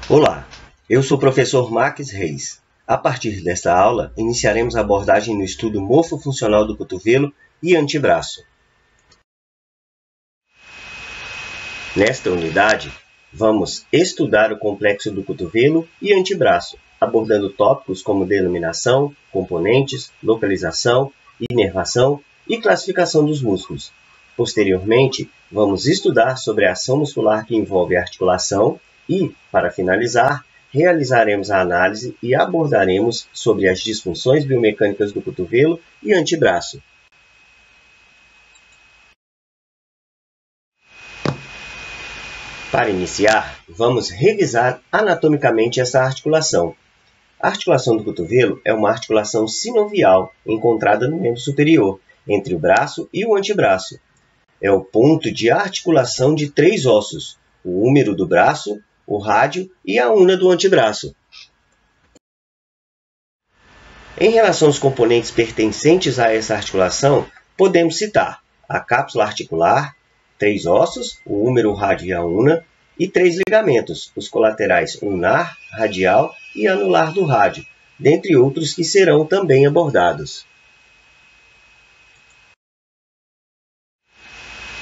Olá, eu sou o professor Max Reis. A partir desta aula, iniciaremos a abordagem no estudo morfofuncional do cotovelo e antebraço. Nesta unidade, vamos estudar o complexo do cotovelo e antebraço, abordando tópicos como denominação, componentes, localização, inervação e classificação dos músculos. Posteriormente, vamos estudar sobre a ação muscular que envolve a articulação e, para finalizar, realizaremos a análise e abordaremos sobre as disfunções biomecânicas do cotovelo e antebraço. Para iniciar, vamos revisar anatomicamente essa articulação. A articulação do cotovelo é uma articulação sinovial encontrada no membro superior, entre o braço e o antebraço. É o ponto de articulação de três ossos, o húmero do braço, o rádio e a una do antebraço. Em relação aos componentes pertencentes a essa articulação, podemos citar a cápsula articular, três ossos, o húmero, o rádio e a una, e três ligamentos, os colaterais ulnar, radial e anular do rádio, dentre outros que serão também abordados.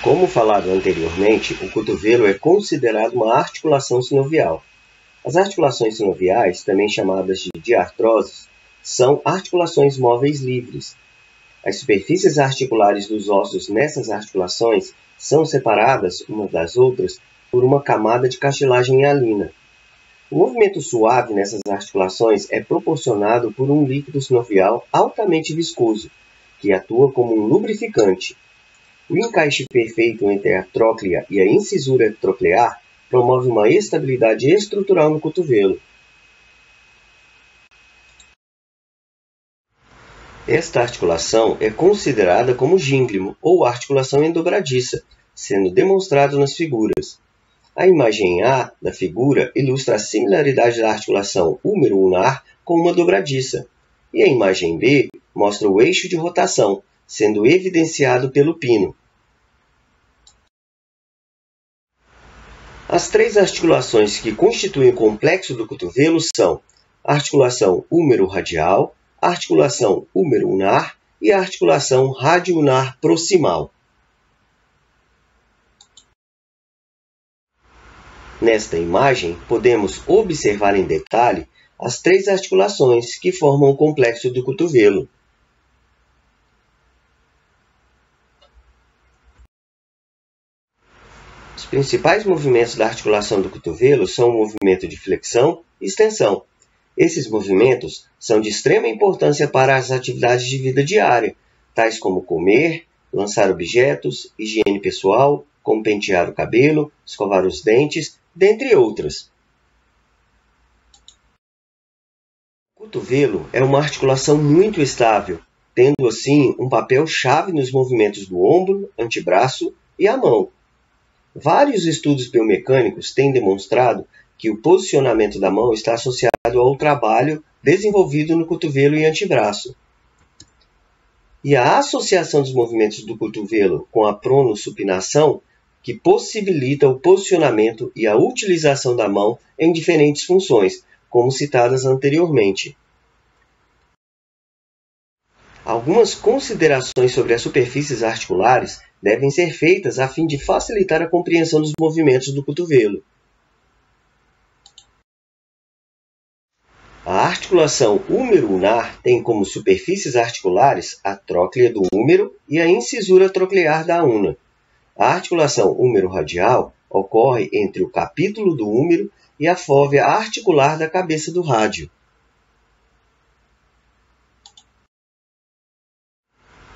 Como falado anteriormente, o cotovelo é considerado uma articulação sinovial. As articulações sinoviais, também chamadas de diartroses, são articulações móveis livres. As superfícies articulares dos ossos nessas articulações são separadas umas das outras por uma camada de cartilagem hialina. O movimento suave nessas articulações é proporcionado por um líquido sinovial altamente viscoso, que atua como um lubrificante. O encaixe perfeito entre a tróclea e a incisura troclear promove uma estabilidade estrutural no cotovelo. Esta articulação é considerada como gínglimo ou articulação endobradiça, sendo demonstrado nas figuras. A imagem A da figura ilustra a similaridade da articulação húmero-ulnar com uma dobradiça, e a imagem B mostra o eixo de rotação, sendo evidenciado pelo pino. As três articulações que constituem o complexo do cotovelo são a articulação húmero-radial, a articulação húmero-ulnar e a articulação radio-ulnar proximal. Nesta imagem, podemos observar em detalhe as três articulações que formam o complexo do cotovelo. Os principais movimentos da articulação do cotovelo são o movimento de flexão e extensão. Esses movimentos são de extrema importância para as atividades de vida diária, tais como comer, lançar objetos, higiene pessoal, como pentear o cabelo, escovar os dentes, dentre outras. O cotovelo é uma articulação muito estável, tendo assim um papel chave nos movimentos do ombro, antebraço e a mão. Vários estudos biomecânicos têm demonstrado que o posicionamento da mão está associado ao trabalho desenvolvido no cotovelo e antebraço. E a associação dos movimentos do cotovelo com a pronossupinação, que possibilita o posicionamento e a utilização da mão em diferentes funções, como citadas anteriormente. Algumas considerações sobre as superfícies articulares devem ser feitas a fim de facilitar a compreensão dos movimentos do cotovelo. A articulação húmero-ulnar tem como superfícies articulares a tróclea do húmero e a incisura troclear da una. A articulação húmero-radial ocorre entre o capítulo do húmero e a fóvea articular da cabeça do rádio.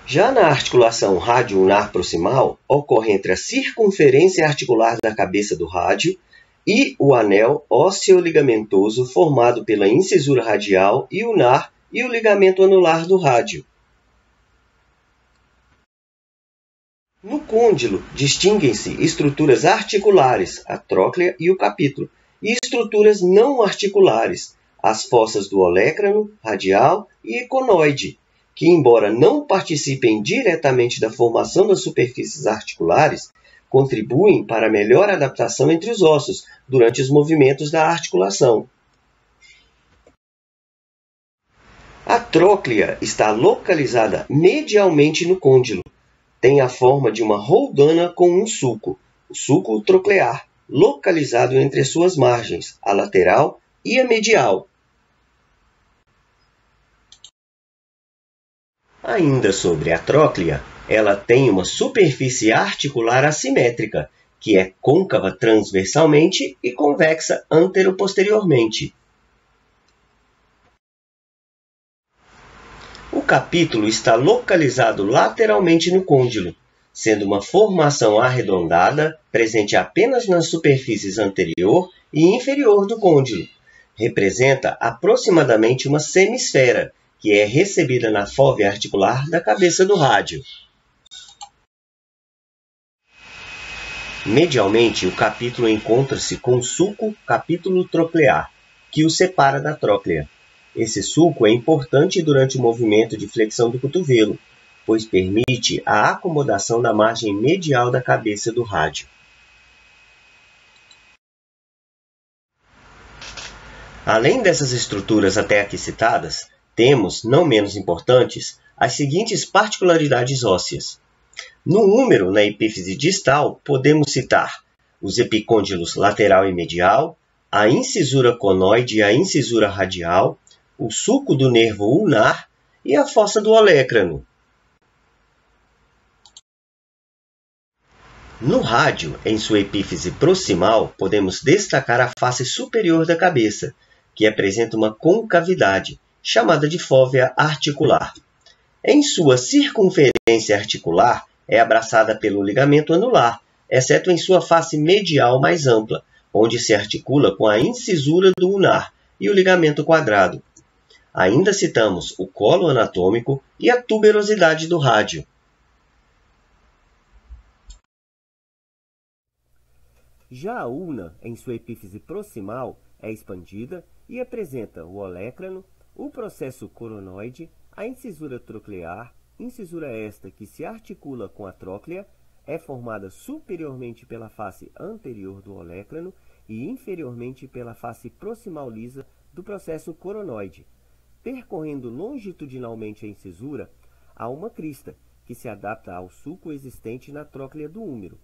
Já na articulação radio-ulnar proximal, ocorre entre a circunferência articular da cabeça do rádio e o anel ósseo-ligamentoso formado pela incisura radial e ulnar e o ligamento anular do rádio. No côndilo, distinguem-se estruturas articulares, a tróclea e o capítulo, e estruturas não articulares, as fossas do olecrano, radial e econoide, que, embora não participem diretamente da formação das superfícies articulares, contribuem para a melhor adaptação entre os ossos durante os movimentos da articulação. A tróclea está localizada medialmente no côndilo. Tem a forma de uma roldana com um sulco, o sulco troclear, localizado entre as suas margens, a lateral e a medial. Ainda sobre a tróclea, ela tem uma superfície articular assimétrica, que é côncava transversalmente e convexa antero-posteriormente. O capítulo está localizado lateralmente no côndilo, sendo uma formação arredondada presente apenas nas superfícies anterior e inferior do côndilo. Representa aproximadamente uma semisfera, que é recebida na fóvea articular da cabeça do rádio. Medialmente, o capítulo encontra-se com o sulco capítulo troclear, que o separa da tróclea. Esse sulco é importante durante o movimento de flexão do cotovelo, pois permite a acomodação da margem medial da cabeça do rádio. Além dessas estruturas até aqui citadas, temos, não menos importantes, as seguintes particularidades ósseas. No úmero, na epífise distal, podemos citar os epicôndilos lateral e medial, a incisura conoide e a incisura radial, o sulco do nervo ulnar e a fossa do olécrano. No rádio, em sua epífise proximal, podemos destacar a face superior da cabeça, que apresenta uma concavidade, chamada de fóvea articular. Em sua circunferência articular, é abraçada pelo ligamento anular, exceto em sua face medial mais ampla, onde se articula com a incisura do ulnar e o ligamento quadrado. Ainda citamos o colo anatômico e a tuberosidade do rádio. Já a ulna, em sua epífise proximal, é expandida e apresenta o olécrano, o processo coronoide, a incisura troclear, incisura esta que se articula com a tróclea, é formada superiormente pela face anterior do olécrano e inferiormente pela face proximal lisa do processo coronoide. Percorrendo longitudinalmente a incisura, há uma crista, que se adapta ao sulco existente na tróclea do úmero,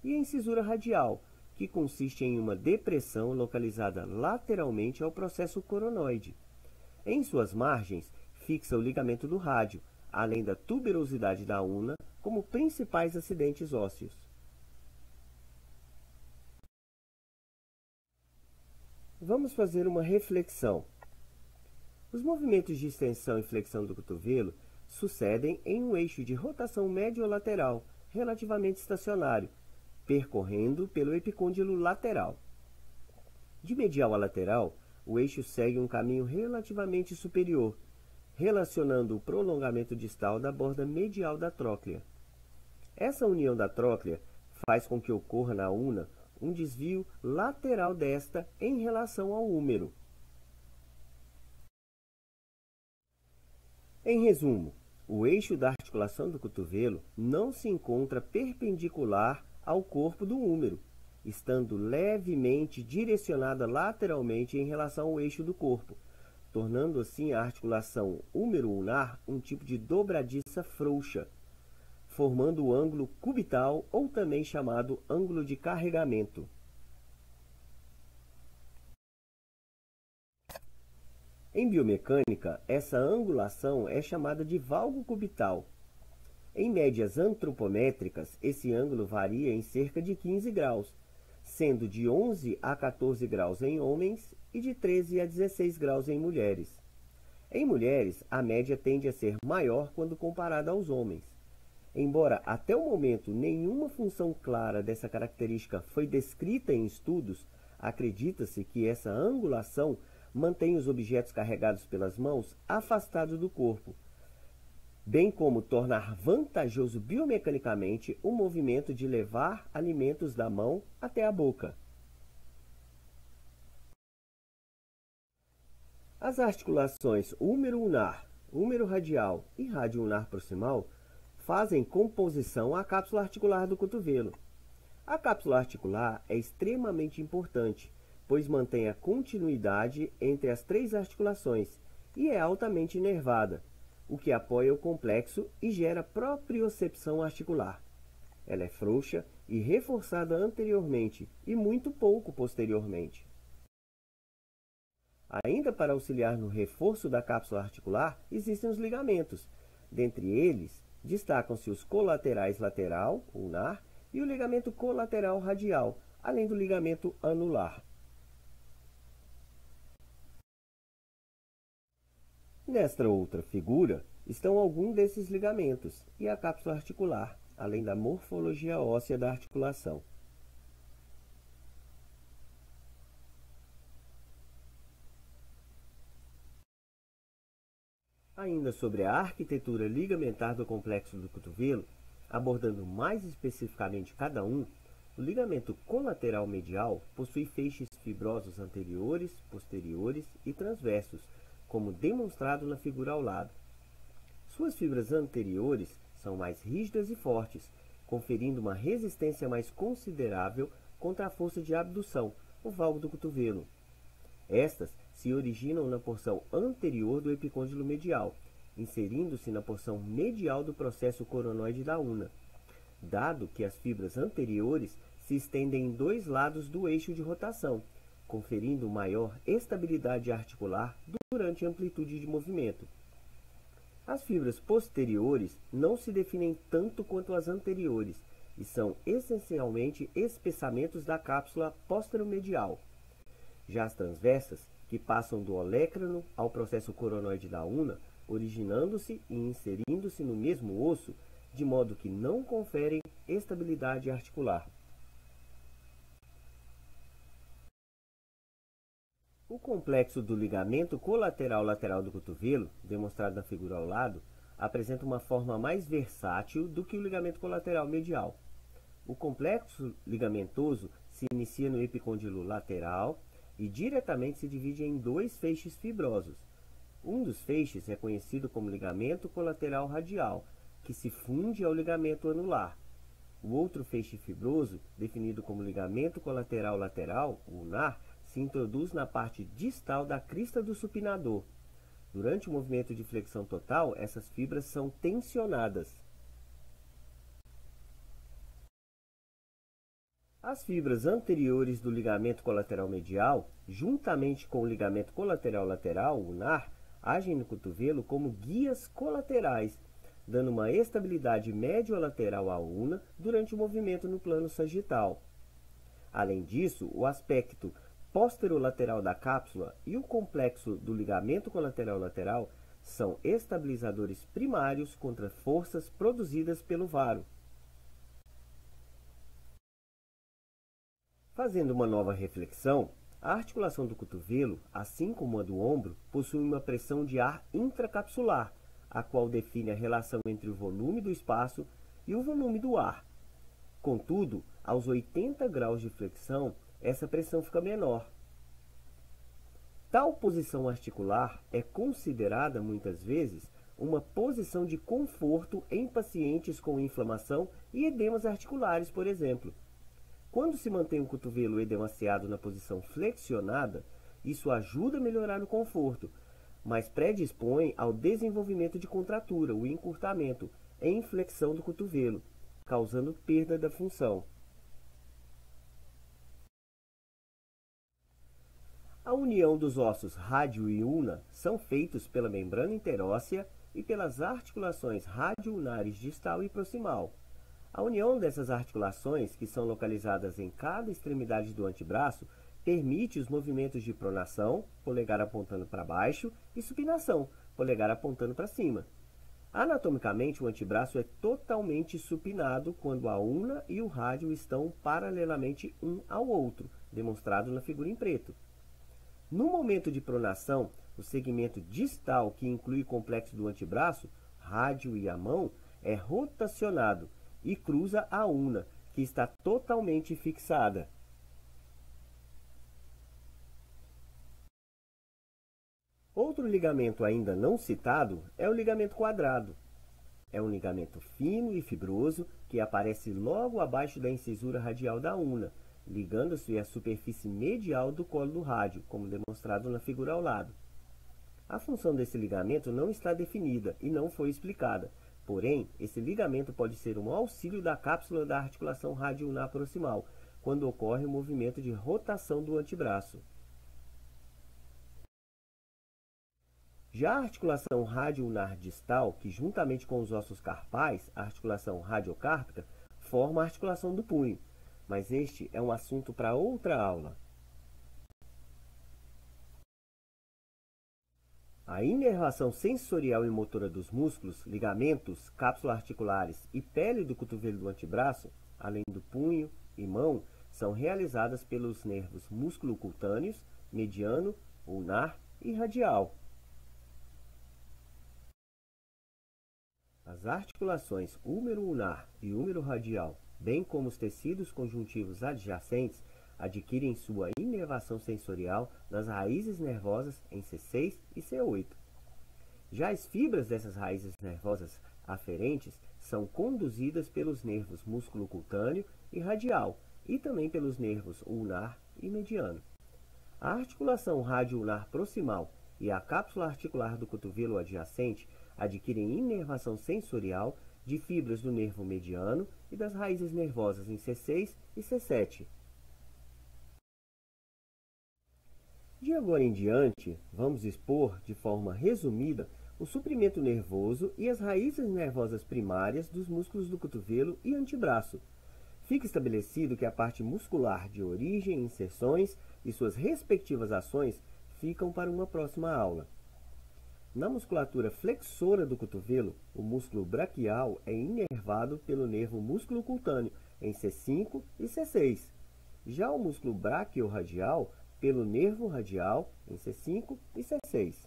e a incisura radial, que consiste em uma depressão localizada lateralmente ao processo coronoide. Em suas margens, fixa o ligamento do rádio, além da tuberosidade da ulna, como principais acidentes ósseos. Vamos fazer uma reflexão. Os movimentos de extensão e flexão do cotovelo sucedem em um eixo de rotação médio-lateral, relativamente estacionário, percorrendo pelo epicôndilo lateral. De medial a lateral, o eixo segue um caminho relativamente superior, relacionando o prolongamento distal da borda medial da tróclea. Essa união da tróclea faz com que ocorra na ulna um desvio lateral desta em relação ao úmero. Em resumo, o eixo da articulação do cotovelo não se encontra perpendicular ao corpo do úmero, estando levemente direcionada lateralmente em relação ao eixo do corpo, tornando assim a articulação úmero-ulnar um tipo de dobradiça frouxa, formando o ângulo cubital ou também chamado ângulo de carregamento. Em biomecânica, essa angulação é chamada de valgo cubital. Em médias antropométricas, esse ângulo varia em cerca de 15 graus, sendo de 11 a 14 graus em homens e de 13 a 16 graus em mulheres. Em mulheres, a média tende a ser maior quando comparada aos homens. Embora até o momento nenhuma função clara dessa característica foi descrita em estudos, acredita-se que essa angulação mantém os objetos carregados pelas mãos afastados do corpo, bem como tornar vantajoso biomecanicamente o movimento de levar alimentos da mão até a boca. As articulações úmero-ulnar, úmero-radial e rádio-ulnar proximal fazem composição à cápsula articular do cotovelo. A cápsula articular é extremamente importante, pois mantém a continuidade entre as três articulações e é altamente inervada, o que apoia o complexo e gera propriocepção articular. Ela é frouxa e reforçada anteriormente e muito pouco posteriormente. Ainda para auxiliar no reforço da cápsula articular, existem os ligamentos. Dentre eles, destacam-se os colaterais lateral, ulnar, e o ligamento colateral radial, além do ligamento anular. Nesta outra figura estão alguns desses ligamentos e a cápsula articular, além da morfologia óssea da articulação. Ainda sobre a arquitetura ligamentar do complexo do cotovelo, abordando mais especificamente cada um, o ligamento colateral medial possui feixes fibrosos anteriores, posteriores e transversos, como demonstrado na figura ao lado. Suas fibras anteriores são mais rígidas e fortes, conferindo uma resistência mais considerável contra a força de abdução, o valgo do cotovelo. Estas se originam na porção anterior do epicôndilo medial, inserindo-se na porção medial do processo coronoide da una, dado que as fibras anteriores se estendem em dois lados do eixo de rotação, conferindo maior estabilidade articular durante a amplitude de movimento. As fibras posteriores não se definem tanto quanto as anteriores e são essencialmente espessamentos da cápsula posteromedial. Já as transversas, que passam do olecrano ao processo coronoide da una, originando-se e inserindo-se no mesmo osso, de modo que não conferem estabilidade articular. O complexo do ligamento colateral lateral do cotovelo, demonstrado na figura ao lado, apresenta uma forma mais versátil do que o ligamento colateral medial. O complexo ligamentoso se inicia no epicôndilo lateral e diretamente se divide em dois feixes fibrosos. Um dos feixes é conhecido como ligamento colateral radial, que se funde ao ligamento anular. O outro feixe fibroso, definido como ligamento colateral lateral, ulnar, se introduz na parte distal da crista do supinador. Durante o movimento de flexão total, essas fibras são tensionadas. As fibras anteriores do ligamento colateral medial, juntamente com o ligamento colateral lateral, ulnar, agem no cotovelo como guias colaterais, dando uma estabilidade médio-lateral à una durante o movimento no plano sagital. Além disso, o aspecto posterolateral da cápsula e o complexo do ligamento colateral lateral são estabilizadores primários contra forças produzidas pelo varo. Fazendo uma nova reflexão, a articulação do cotovelo, assim como a do ombro, possui uma pressão de ar intracapsular, a qual define a relação entre o volume do espaço e o volume do ar. Contudo, aos 80 graus de flexão, essa pressão fica menor. Tal posição articular é considerada, muitas vezes, uma posição de conforto em pacientes com inflamação e edemas articulares, por exemplo. Quando se mantém o cotovelo edemaciado na posição flexionada, isso ajuda a melhorar o conforto, mas predispõe ao desenvolvimento de contratura, o encurtamento, em flexão do cotovelo, causando perda da função. A união dos ossos rádio e ulna são feitos pela membrana interóssea e pelas articulações radio-ulnares distal e proximal. A união dessas articulações, que são localizadas em cada extremidade do antebraço, permite os movimentos de pronação, polegar apontando para baixo, e supinação, polegar apontando para cima. Anatomicamente, o antebraço é totalmente supinado quando a ulna e o rádio estão paralelamente um ao outro, demonstrado na figura em preto. No momento de pronação, o segmento distal, que inclui o complexo do antebraço, rádio e a mão, é rotacionado e cruza a ulna, que está totalmente fixada. Outro ligamento ainda não citado é o ligamento quadrado. é um ligamento fino e fibroso que aparece logo abaixo da incisura radial da una, ligando-se à superfície medial do colo do rádio, como demonstrado na figura ao lado. A função desse ligamento não está definida e não foi explicada, porém, esse ligamento pode ser um auxílio da cápsula da articulação radioulnar proximal, quando ocorre o movimento de rotação do antebraço. Já a articulação radioulnar distal, que juntamente com os ossos carpais, a articulação radiocárpica, forma a articulação do punho, mas este é um assunto para outra aula. A inervação sensorial e motora dos músculos, ligamentos, cápsulas articulares e pele do cotovelo do antebraço, além do punho e mão, são realizadas pelos nervos músculo-cutâneos, mediano, ulnar e radial. As articulações húmero-ulnar e húmero-radial, bem como os tecidos conjuntivos adjacentes, adquirem sua inervação sensorial nas raízes nervosas em C6 e C8. Já as fibras dessas raízes nervosas aferentes são conduzidas pelos nervos músculo-cutâneo e radial, e também pelos nervos ulnar e mediano. A articulação radioulnar proximal e a cápsula articular do cotovelo adjacente adquirem inervação sensorial de fibras do nervo mediano e das raízes nervosas em C6 e C7. De agora em diante, vamos expor, de forma resumida, o suprimento nervoso e as raízes nervosas primárias dos músculos do cotovelo e antebraço. Fica estabelecido que a parte muscular de origem e inserções e suas respectivas ações ficam para uma próxima aula. Na musculatura flexora do cotovelo, o músculo braquial é inervado pelo nervo músculo cutâneo em C5 e C6. Já o músculo braquiorradial pelo nervo radial em C5 e C6.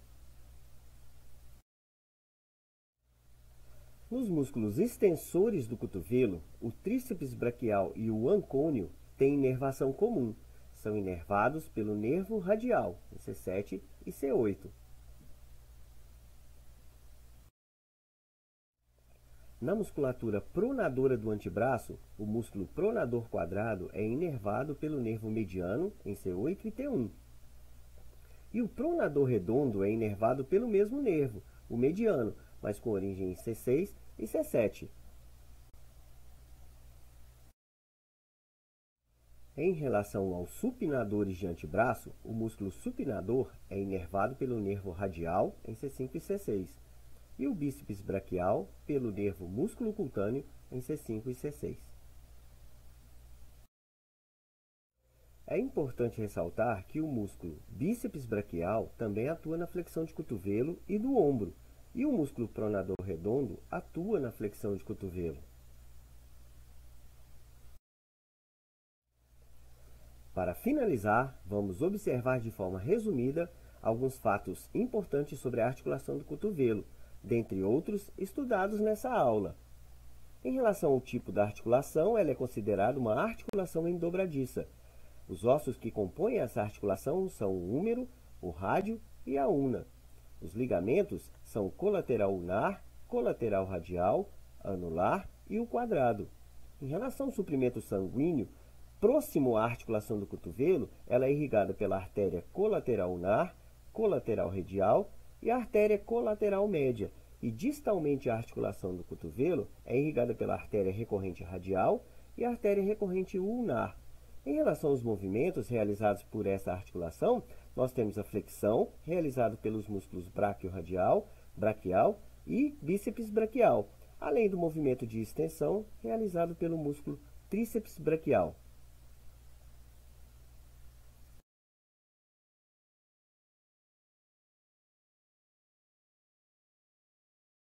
Nos músculos extensores do cotovelo, o tríceps braquial e o ancônio têm inervação comum. São inervados pelo nervo radial, em C7 e C8. Na musculatura pronadora do antebraço, o músculo pronador quadrado é inervado pelo nervo mediano, em C8 e T1. E o pronador redondo é inervado pelo mesmo nervo, o mediano, mas com origem em C6 e C7. Em relação aos supinadores de antebraço, o músculo supinador é inervado pelo nervo radial em C5 e C6, e o bíceps braquial pelo nervo músculo cutâneo em C5 e C6. É importante ressaltar que o músculo bíceps braquial também atua na flexão de cotovelo e do ombro, e o músculo pronador redondo atua na flexão de cotovelo. Para finalizar, vamos observar de forma resumida alguns fatos importantes sobre a articulação do cotovelo, dentre outros estudados nessa aula. Em relação ao tipo da articulação, ela é considerada uma articulação endobradiça. Os ossos que compõem essa articulação são o húmero, o rádio e a una. Os ligamentos são o colateral ulnar, colateral radial, anular e o quadrado. Em relação ao suprimento sanguíneo, próximo à articulação do cotovelo, ela é irrigada pela artéria colateral ulnar, colateral radial e a artéria colateral média, e distalmente à articulação do cotovelo é irrigada pela artéria recorrente radial e a artéria recorrente ulnar. Em relação aos movimentos realizados por essa articulação, nós temos a flexão, realizada pelos músculos braquiorradial, braquial e bíceps braquial, além do movimento de extensão, realizado pelo músculo tríceps braquial.